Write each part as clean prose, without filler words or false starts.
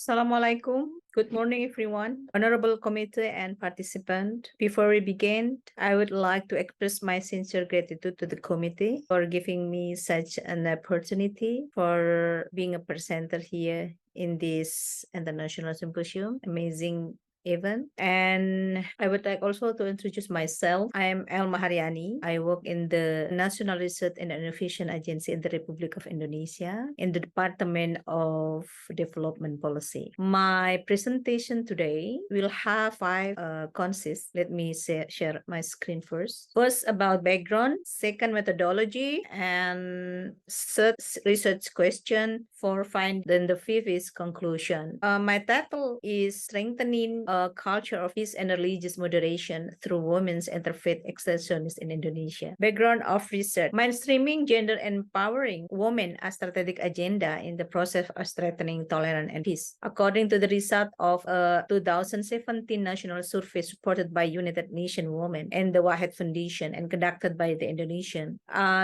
Assalamualaikum. Good morning, everyone. Honorable committee and participant. Before we begin, I would like to express my sincere gratitude to the committee for giving me such an opportunity for being a presenter here in this international symposium. Amazing event. And I would like also to introduce myself. I am Elma Haryani. I work in the National Research and Innovation Agency in the Republic of Indonesia in the Department of Development Policy. My presentation today will have five consists. Let me share my screen first. First, about background. Second, methodology. And third, research question. Then the fifth is conclusion. My title is Strengthening a Culture of Peace and Religious Moderation Through Women's Interfaith Extensionist in Indonesia. Background of research. Mainstreaming gender empowering women as strategic agenda in the process of strengthening tolerance and peace. According to the result of a 2017 national survey supported by United Nations Women and the Wahed Foundation and conducted by the Indonesian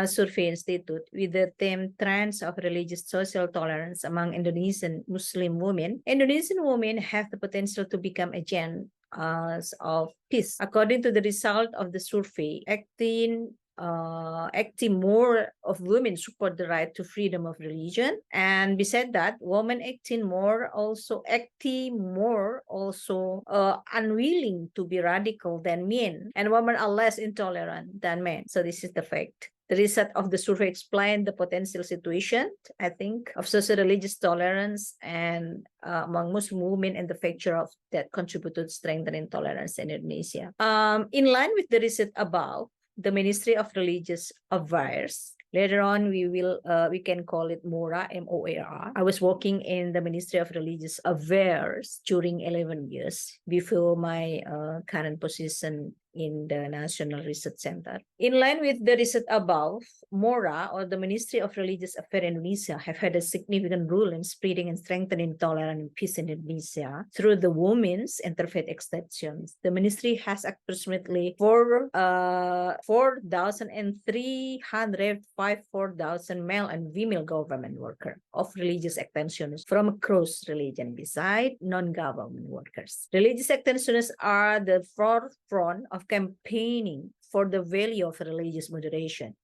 Survey Institute with the theme Trends of Religious Social Tolerance among Indonesian Muslim women, Indonesian women have the potential to become agents of peace. According to the result of the survey, acting more of women support the right to freedom of religion, and besides that, women acting more also unwilling to be radical than men, and women are less intolerant than men. So this is the fact. The result of the survey explained the potential situation, I think, of socio-religious tolerance and among Muslim women and the factor of that contributed to strengthening tolerance in Indonesia. In line with the result above, the Ministry of Religious Affairs. Later on, we can call it MORA, M-O-A-R. I was working in the Ministry of Religious Affairs during 11 years before my current position in the National Research Center. In line with the result above, MORA, or the Ministry of Religious Affairs Indonesia, have had a significant role in spreading and strengthening tolerance and peace in Indonesia through the women's interfaith extensions. The ministry has approximately 4,354,000 male and female government workers of religious extensionists from across religion, beside non-government workers. Religious extensionists are the forefront of campaigning for the value of religious moderation,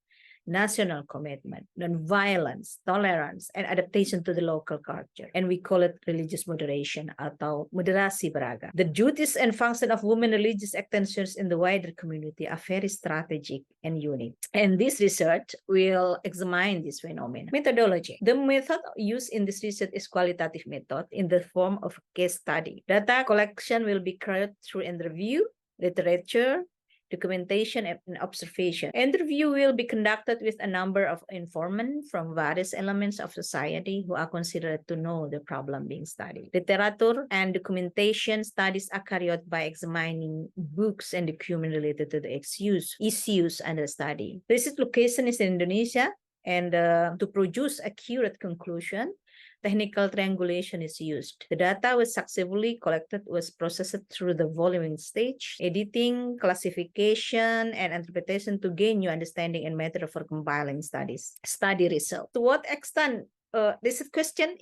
national commitment, non-violence, tolerance, and adaptation to the local culture. And we call it religious moderation atau moderasi beragam. The duties and function of women religious extensions in the wider community are very strategic and unique. And this research will examine this phenomenon. Methodology. The method used in this research is qualitative method in the form of case study. Data collection will be carried through interview, literature, documentation, and observation. Interview will be conducted with a number of informants from various elements of society who are considered to know the problem being studied. Literature and documentation studies are carried out by examining books and documents related to the issues under study. Research location is in Indonesia, and to produce accurate conclusion, technical triangulation is used. The data was successfully collected was processed through the following stage: editing, classification, and interpretation to gain new understanding and method for compiling study result. To what extent this question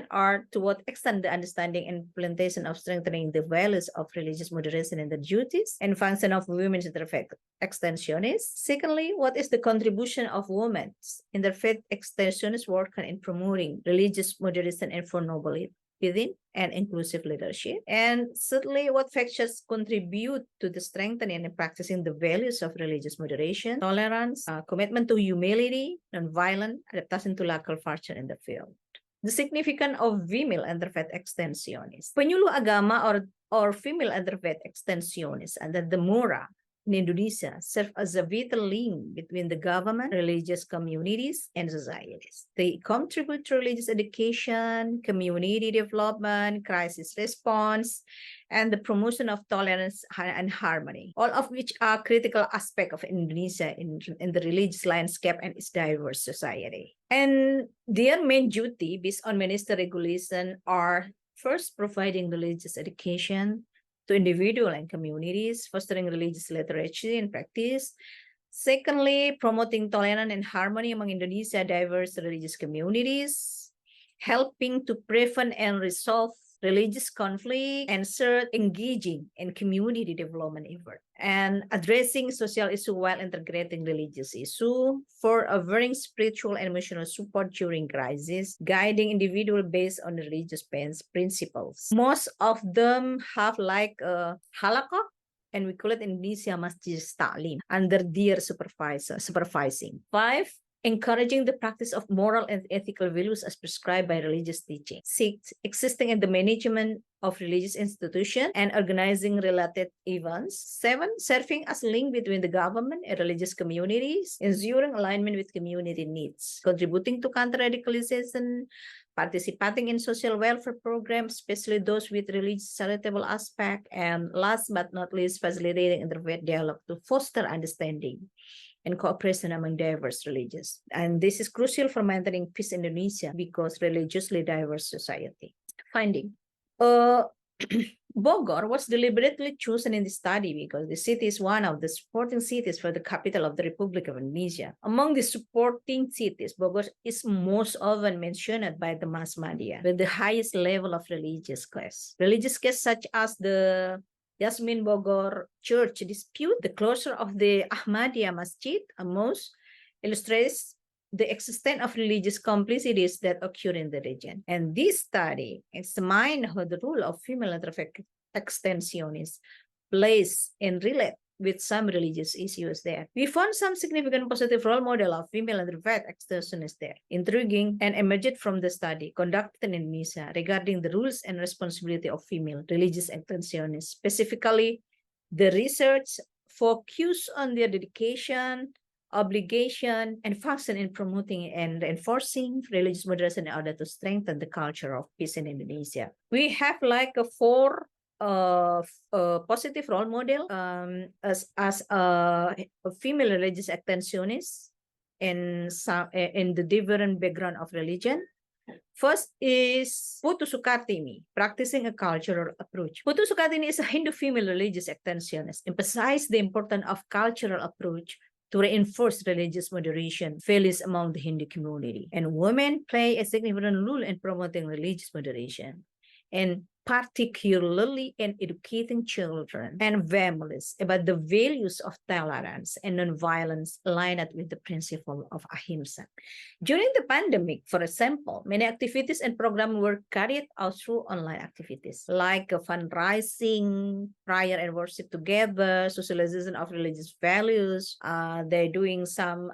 are to what extent the understanding and implementation of strengthening the values of religious moderation and the duties and function of women's interfaith extensionists. Secondly, what is the contribution of women's interfaith extensionist work in promoting religious moderation and for nobility within and inclusive leadership? And thirdly, what factors contribute to the strengthening and practicing the values of religious moderation, tolerance, commitment to humility, non-violent, adaptation to local culture in the field? The significance of female interfaith extensionists. Penyuluh agama or female interfaith extensionists under the MORA in Indonesia serve as a vital link between the government, religious communities, and societies. They contribute to religious education, community development, crisis response, and the promotion of tolerance and harmony, all of which are critical aspects of Indonesia in the religious landscape and its diverse society. And their main duty, based on minister regulation, are first providing religious education to individuals and communities, fostering religious literacy and practice. Secondly, promoting tolerance and harmony among Indonesia's diverse religious communities. helping to prevent and resolve religious conflict, and third, engaging in community development effort and addressing social issues while integrating religious issues, for offering spiritual and emotional support during crisis, guiding individual based on religious principles. Most of them have like a halaqah, and we call it in Indonesia Masjid Ta'lim, under their supervising. 5, encouraging the practice of moral and ethical values as prescribed by religious teaching. 6, existing in the management of religious institutions and organizing related events. 7, serving as a link between the government and religious communities, ensuring alignment with community needs, contributing to counter-radicalization, participating in social welfare programs, especially those with religious charitable aspect, and last but not least, facilitating interfaith dialogue to foster understanding and cooperation among diverse religions. And this is crucial for maintaining peace in Indonesia because religiously diverse society. Finding. Bogor was deliberately chosen in the study because the city is one of the supporting cities for the capital of the Republic of Indonesia. Among the supporting cities, Bogor is most often mentioned by the mass media with the highest level of religious class. Religious cases such as the Yasmin Bogor Church dispute, the closure of the Ahmadiyya Masjid, a mosque, illustrates the extent of religious complicities that occur in the region. And this study examined how the role of female extensionists plays and relate with some religious issues there. We found some significant positive role model of female interfaith extensionists there, intriguing and emerged from the study conducted in Indonesia regarding the rules and responsibility of female religious extensionists. Specifically, the research focused on their dedication, obligation, and function in promoting and enforcing religious moderation in order to strengthen the culture of peace in Indonesia. We have like a 4 positive role model as a female religious extensionist in the different background of religion. First is Putu Sukartini, practicing a cultural approach. Putu Sukartini is a Hindu female religious extensionist, emphasized the importance of cultural approach to reinforce religious moderation values among the Hindu community. And women play a significant role in promoting religious moderation, and particularly in educating children and families about the values of tolerance and nonviolence aligned with the principle of AEMS. During the pandemic, for example, many activities and programs were carried out through online activities like fundraising, prayer and worship together, socialization of religious values. They're doing some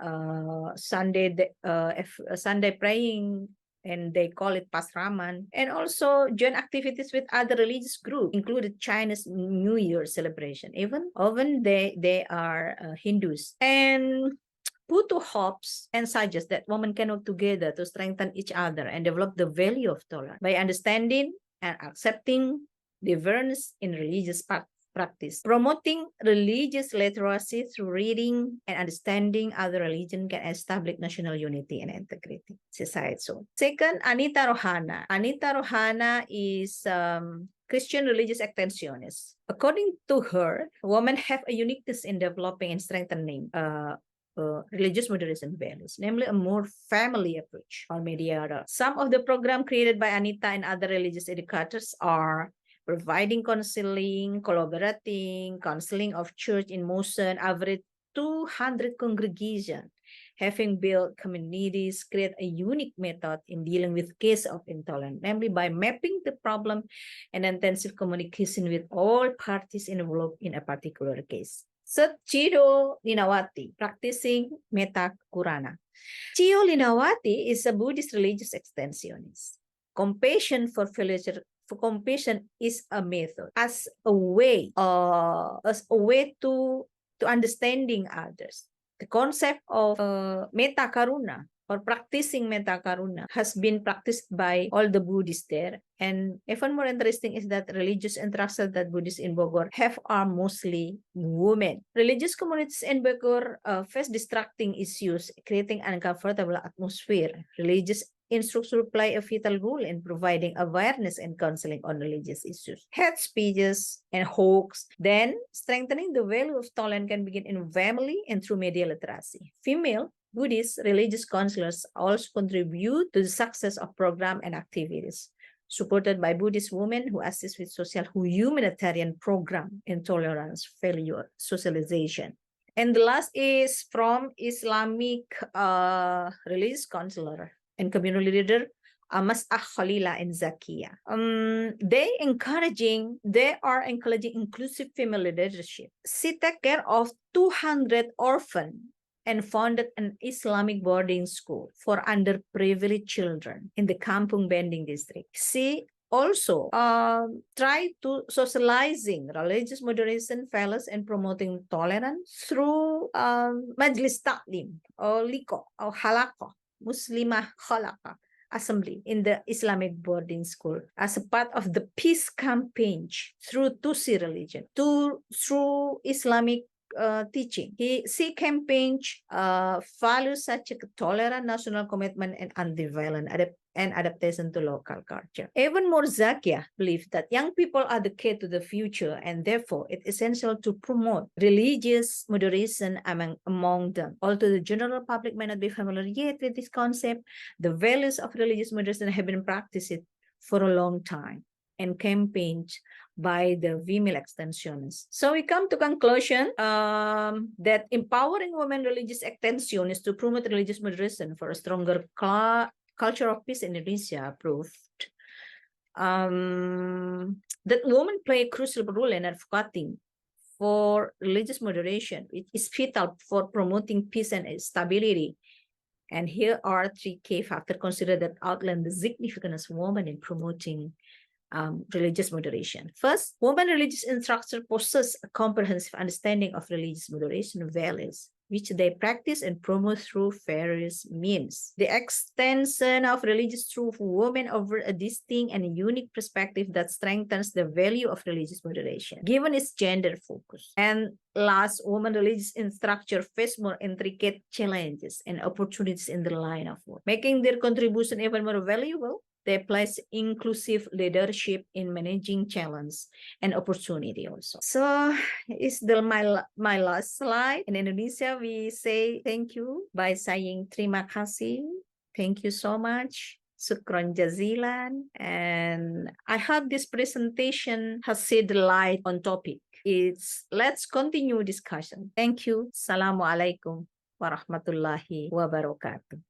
Sunday praying, and they call it Pasraman, and also join activities with other religious groups, included Chinese New Year celebration. Even they are Hindus. And Putu hopes and suggests that women can work together to strengthen each other and develop the value of tolerance by understanding and accepting difference in religious practice. Promoting religious literacy through reading and understanding other religion can establish national unity and integrity. Society. So, second, Anita Rohana. Anita Rohana is Christian religious extensionist. According to her, women have a uniqueness in developing and strengthening religious moderation values, namely a more family approach or mediator. Some of the programs created by Anita and other religious educators are providing counseling, collaborating, counseling of church in motion, average 200 congregations, having built communities, create a unique method in dealing with case of intolerance, namely by mapping the problem and intensive communication with all parties involved in a particular case. So, Chido Linawati, practicing Metta Kurana. Chido Linawati is a Buddhist religious extensionist. Compassion is a method as a way to understanding others. The concept of metta karuna or practicing metta karuna has been practiced by all the Buddhists there. And even more interesting is that religious interactions that Buddhists in Bogor have are mostly women. Religious communities in Bogor face distracting issues, creating an uncomfortable atmosphere. Religious instructors play a vital role in providing awareness and counseling on religious issues. Hate speeches and hoax. Then, strengthening the value of tolerance can begin in family and through media literacy. Female Buddhist religious counselors also contribute to the success of programs and activities supported by Buddhist women who assist with social humanitarian program, intolerance, failure, socialization. And the last is from Islamic religious counselor and community leader Mas'ah Khalila and Zakia. They are encouraging inclusive female leadership. She take care of 200 orphans and founded an Islamic boarding school for underprivileged children in the Kampung Bending district. She also try to socializing religious moderation values and promoting tolerance through Majlis Taklim or Liko or Halaqah, Muslimah Halaqah assembly in the Islamic boarding school as a part of the peace campaign through Tusi religion, through Islamic teaching. She campaigns values such as tolerant national commitment and anti-violence and adaptation to local culture. Even more, Zakia believes that young people are the key to the future, and therefore it's essential to promote religious moderation among them. Although the general public may not be familiar yet with this concept, the values of religious moderation have been practiced for a long time and campaigned by the female extensionists. So we come to conclusion that empowering women religious extensionists to promote religious moderation for a stronger culture of peace in Indonesia proved that women play a crucial role in advocating for religious moderation. It is vital for promoting peace and stability. And here are 3 key factors considered that outline the significance of women in promoting religious moderation. First, women religious instructors possess a comprehensive understanding of religious moderation values, which they practice and promote through various means. The extension of religious truth women over a distinct and unique perspective that strengthens the value of religious moderation, given its gender focus. And last, women religious instructors face more intricate challenges and opportunities in the line of work, making their contribution even more valuable. They place inclusive leadership in managing challenge and opportunity also. So it's my last slide. In Indonesia, we say thank you by saying terima kasih. Thank you so much. Shukran jazilan. And I hope this presentation has shed light on topic. Let's continue discussion. Thank you. Assalamualaikum warahmatullahi wabarakatuh.